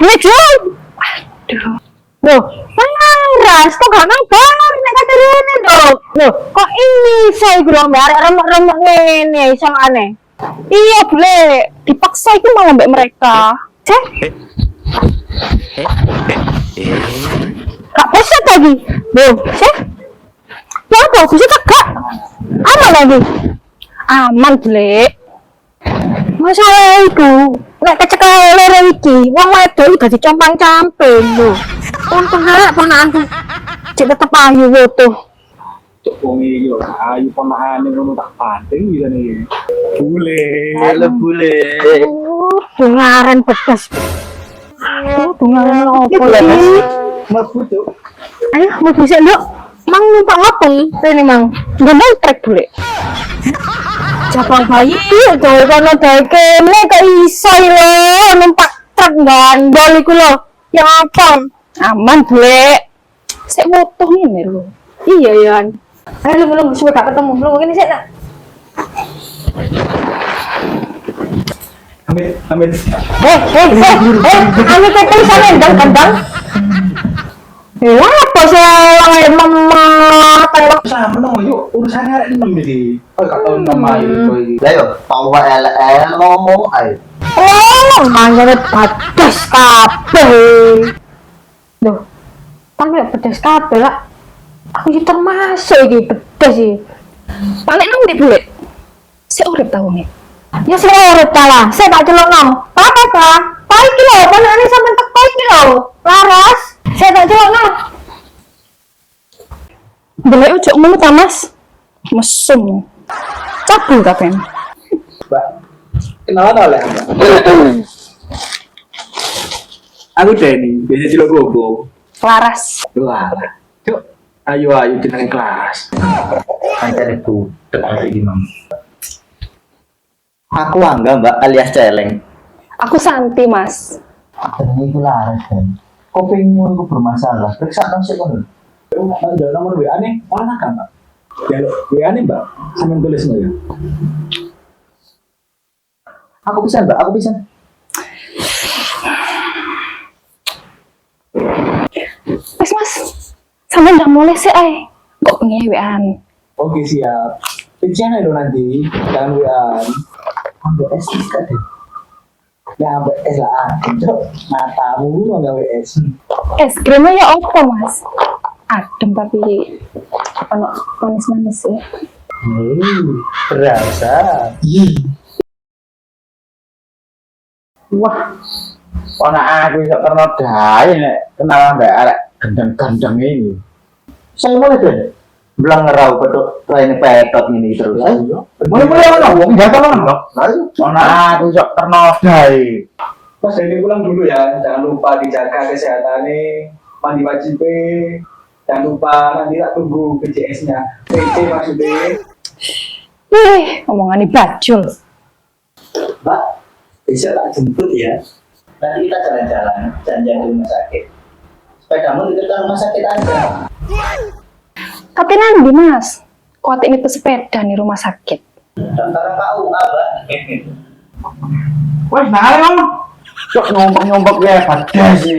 duit Jun. Aduh. Loh, Laras, kok gak ngabar nek kate rene, Dok? Loh, kok ini saya guru mbak remuk-remuk ngene iso aneh. Iya, boleh. Dipaksa itu malah mbak mereka. Cek. Kak bisa lagi. Loh, cek. Ya apa? Bisa kagak? Aman lagi. Aman, boleh. Masalah itu, nek kecekel loro iki, wong wedok iki dadi compang-camping lho. Untung ae ponakanku cek tetep ayu tuh. Cuk wong iki lho, ayu ponakane ngono tak panting bisa nih. Bule, Halo bule. Dungaren pedes. Dungaren opo iki? mlebu cuk. Ayo, mau bisa nduk. Mang numpak ngapung rene Mang. Ngomong trek bule. Japang bayi tuh kono dae kene kok iso lho numpak truk gandol iku lho. Ya apa? Aman, Bule. Sik wutuh ngene lho. Iya, Yan. Ayo lu suwe gak ketemu. Lu ngene sik nak. Amin. Kami ketemu sana endang-endang. Ya, apa sih mama tengok Sama no yuk urusannya arek ini iki. Oh gak tau nama itu iki. Lah yo, tawa elek ngomong ae. oh, manggane pedes kabeh. Loh, paling pedes kabeh lah. Aku iki termasuk iki pedes iki. Paling nang ndi Bule? Sik urip ta wong ya sik urip ta lah. Sik tak celokno. Apa ta? Pa iki lho, panane sampean teko iki lho. Laras, sik tak celokno. Bule ojo ngono ta, Mas. Mesum. Cabul kabeh. Mbak. Kenapa oleh Mbak? Aku Denny, biasa cilok gogo. Laras. Wah. Cuk, ayo kita ke kelas. Kancane budek arek iki, Mam. Aku Angga, Mbak, alias Celeng. Aku Santi, Mas. Jenenge iku Laras kan. Kopingmu iku bermasalah. Periksa nang sik kono. Ada nomor WA nih, mana kan Mbak? Ya WA nih Mbak, sampean tulis ya. Aku bisa, Mbak, aku bisa. Wes Mas, sampean ndak mulai sih ay. Kok pengen WA-an? Oke siap. Pincana lo nanti, jangan WA. Ambil es nih deh. Ya sampai es lah, cok. Matamu lu nggak WS. Es krimnya ya apa Mas? Adem tapi ono manis-manis ya. Berasa. Wah, anak aku iso terno dae nek kenal ambek arek gendeng-gendeng ini. Saya mulai deh. Belang ngerau petuk lain petot ini terus. Mulai ono wong enggak ono. Nah, Anak aku iso terno dae. Mas ini pulang dulu ya, jangan lupa dijaga kesehatannya, mandi wajib, jangan lupa nanti tak tunggu BCS-nya, PC maksudnya. Omongannya bajul. Mbak, bisa tak jemput ya? Nanti kita jalan-jalan, jalan-jalan ke rumah sakit. Sepedamu di dekat rumah sakit aja. Tapi nanti Mas, kuat ini pesepeda nih rumah sakit. Daftar KUA, Mbak. Wes, nah, Cok nyombak-nyombak ya, pada sih.